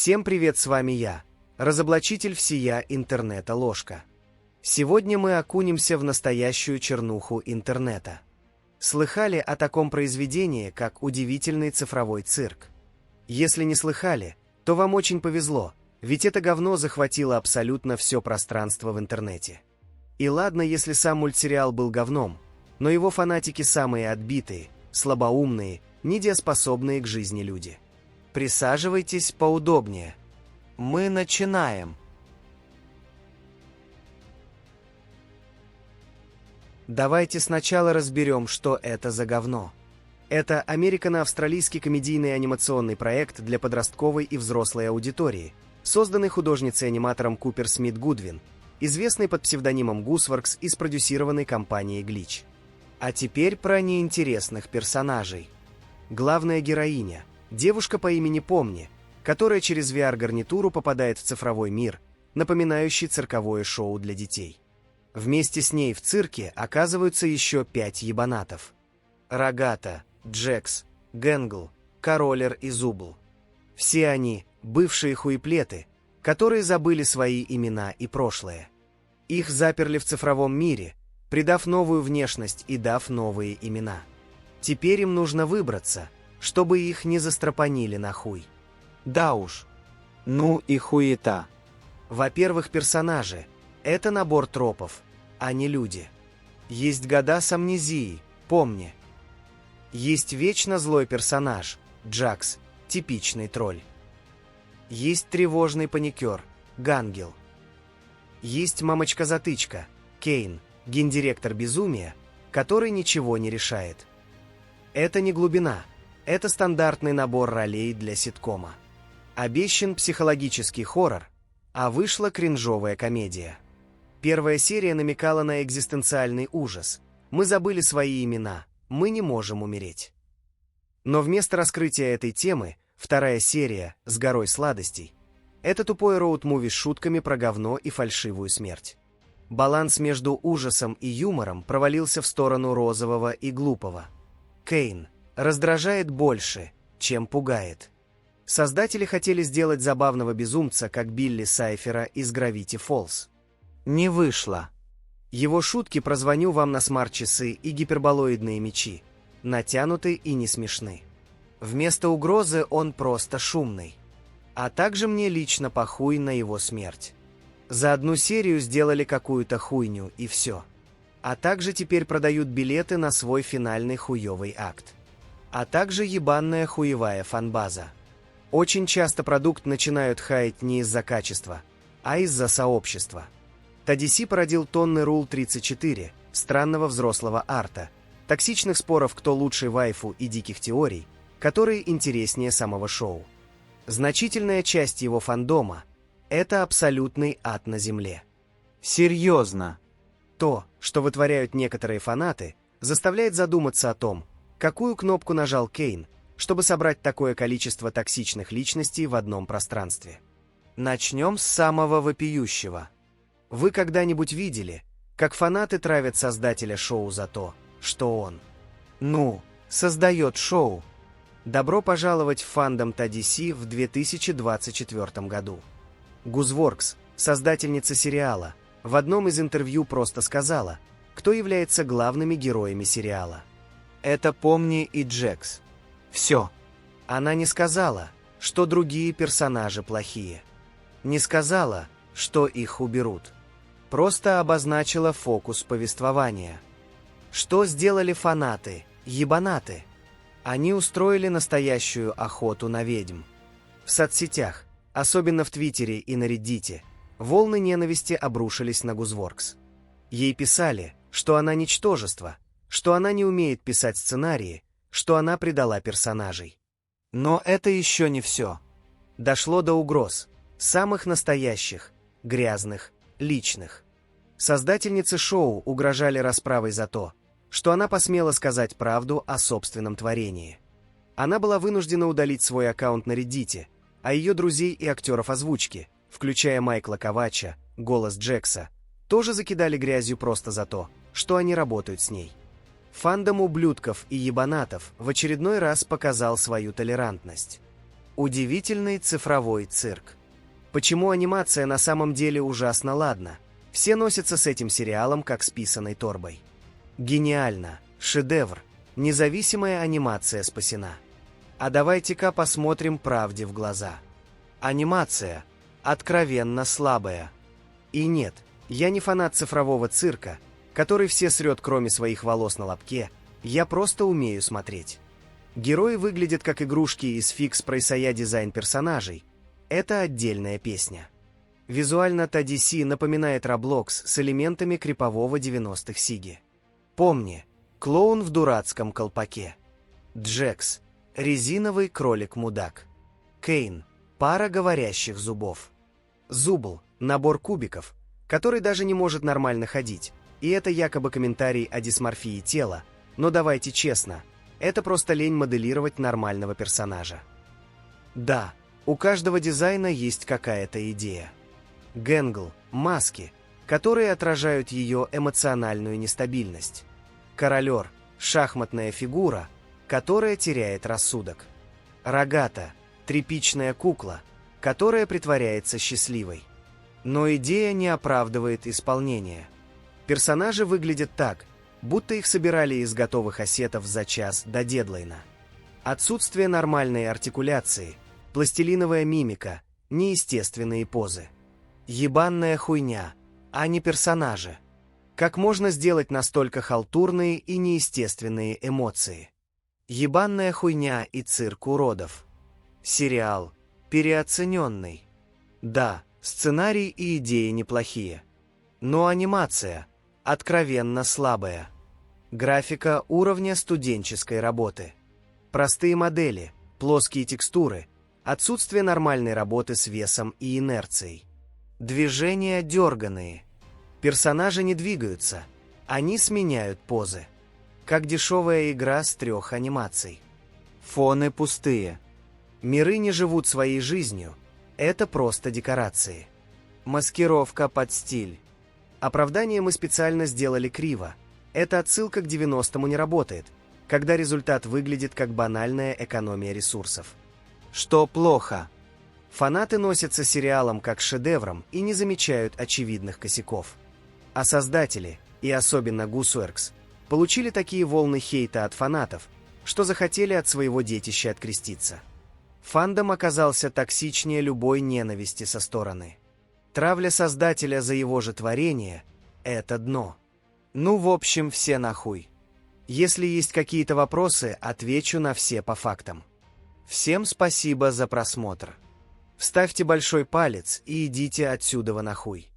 Всем привет, с вами я, разоблачитель всея интернета Ложка. Сегодня мы окунемся в настоящую чернуху интернета. Слыхали о таком произведении, как «Удивительный цифровой цирк»? Если не слыхали, то вам очень повезло, ведь это говно захватило абсолютно все пространство в интернете. И ладно, если сам мультсериал был говном, но его фанатики самые отбитые, слабоумные, недееспособные к жизни люди. Присаживайтесь поудобнее. Мы начинаем. Давайте сначала разберем, что это за говно. Это американо-австралийский комедийный анимационный проект для подростковой и взрослой аудитории, созданный художницей-аниматором Купер Смит Гудвин, известный под псевдонимом Гусворкс и спродюсированной компанией Glitch. А теперь про неинтересных персонажей. Главная героиня – девушка по имени Помни, которая через VR-гарнитуру попадает в цифровой мир, напоминающий цирковое шоу для детей. Вместе с ней в цирке оказываются еще 5 ебанатов. Рогата, Джекс, Гэнгл, Королер и Зубл. Все они – бывшие хуеплеты, которые забыли свои имена и прошлое. Их заперли в цифровом мире, придав новую внешность и дав новые имена. Теперь им нужно выбраться, чтобы их не застрапанили на хуй. Да уж. Ну и хуета. Во-первых, персонажи – это набор тропов, а не люди. Есть года с амнезией, Помни. Есть вечно злой персонаж – Джакс, типичный тролль. Есть тревожный паникер – Гангел. Есть мамочка-затычка – Кейн, гендиректор безумия, который ничего не решает. Это не глубина. Это стандартный набор ролей для ситкома. Обещан психологический хоррор, а вышла кринжовая комедия. Первая серия намекала на экзистенциальный ужас. Мы забыли свои имена, мы не можем умереть. Но вместо раскрытия этой темы, вторая серия «С горой сладостей» — это тупой роуд-муви с шутками про говно и фальшивую смерть. Баланс между ужасом и юмором провалился в сторону розового и глупого. Кейн раздражает больше, чем пугает. Создатели хотели сделать забавного безумца, как Билли Сайфера из Gravity Falls. Не вышло. Его шутки про «звоню вам на смарт-часы» и гиперболоидные мечи натянуты и не смешны. Вместо угрозы он просто шумный. А также мне лично похуй на его смерть. За одну серию сделали какую-то хуйню и все. А также теперь продают билеты на свой финальный хуёвый акт. А также ебанная хуевая фанбаза. Очень часто продукт начинают хаять не из-за качества, а из-за сообщества. TDC породил тонны Rule 34, странного взрослого арта, токсичных споров, кто лучший вайфу и диких теорий, которые интереснее самого шоу. Значительная часть его фандома – это абсолютный ад на земле. Серьезно. То, что вытворяют некоторые фанаты, заставляет задуматься о том, какую кнопку нажал Кейн, чтобы собрать такое количество токсичных личностей в одном пространстве. Начнем с самого вопиющего. Вы когда-нибудь видели, как фанаты травят создателя шоу за то, что он, создает шоу? Добро пожаловать в фандом TDC в 2024 году. Гусворкс, создательница сериала, в одном из интервью просто сказала, кто является главными героями сериала. Это Помни и Джекс. Все. Она не сказала, что другие персонажи плохие. Не сказала, что их уберут. Просто обозначила фокус повествования. Что сделали фанаты, ебанаты? Они устроили настоящую охоту на ведьм. В соцсетях, особенно в Твиттере и на Реддите, волны ненависти обрушились на Гусворкс. Ей писали, что она ничтожество, что она не умеет писать сценарии, что она предала персонажей. Но это еще не все. Дошло до угроз, самых настоящих, грязных, личных. Создательнице шоу угрожали расправой за то, что она посмела сказать правду о собственном творении. Она была вынуждена удалить свой аккаунт на Реддите, а ее друзей и актеров озвучки, включая Майкла Ковача, голос Джекса, тоже закидали грязью просто за то, что они работают с ней. Фандом ублюдков и ебанатов в очередной раз показал свою толерантность. Удивительный цифровой цирк. Почему анимация на самом деле ужасно ладна? Все носятся с этим сериалом как с писаной торбой. Гениально, шедевр, независимая анимация спасена. А давайте-ка посмотрим правде в глаза. Анимация откровенно слабая. И нет, я не фанат цифрового цирка, который все срет кроме своих волос на лобке, я просто умею смотреть. Герои выглядят как игрушки из фикс-прайсая дизайн персонажей. Это отдельная песня. Визуально-то DC напоминает Roblox с элементами крипового 90-х сиги. Помни, клоун в дурацком колпаке. Джекс — резиновый кролик-мудак. Кейн — пара говорящих зубов. Зубл — набор кубиков, который даже не может нормально ходить. И это якобы комментарий о дисморфии тела, но давайте честно, это просто лень моделировать нормального персонажа. Да, у каждого дизайна есть какая-то идея. Гэнгл — маски, которые отражают ее эмоциональную нестабильность. Королер — шахматная фигура, которая теряет рассудок. Рогата — тряпичная кукла, которая притворяется счастливой. Но идея не оправдывает исполнение. Персонажи выглядят так, будто их собирали из готовых ассетов за час до дедлайна. Отсутствие нормальной артикуляции, пластилиновая мимика, неестественные позы. Ебанная хуйня, а не персонажи. Как можно сделать настолько халтурные и неестественные эмоции? Ебанная хуйня и цирк уродов. Сериал переоцененный. Да, сценарий и идеи неплохие. Но анимация откровенно слабая. Графика уровня студенческой работы. Простые модели, плоские текстуры, отсутствие нормальной работы с весом и инерцией. Движения дерганые. Персонажи не двигаются, они сменяют позы. Как дешевая игра с 3 анимаций. Фоны пустые. Миры не живут своей жизнью, это просто декорации. Маскировка под стиль. Оправдание мы специально сделали криво. Эта отсылка к 90-му не работает, когда результат выглядит как банальная экономия ресурсов. Что плохо? Фанаты носятся с сериалом как с шедевром и не замечают очевидных косяков. А создатели, и особенно Гусуэркс, получили такие волны хейта от фанатов, что захотели от своего детища откреститься. Фандом оказался токсичнее любой ненависти со стороны. Травля создателя за его же творение — это дно. Ну, в общем, все нахуй. Если есть какие-то вопросы, отвечу на все по фактам. Всем спасибо за просмотр. Вставьте большой палец и идите отсюда нахуй.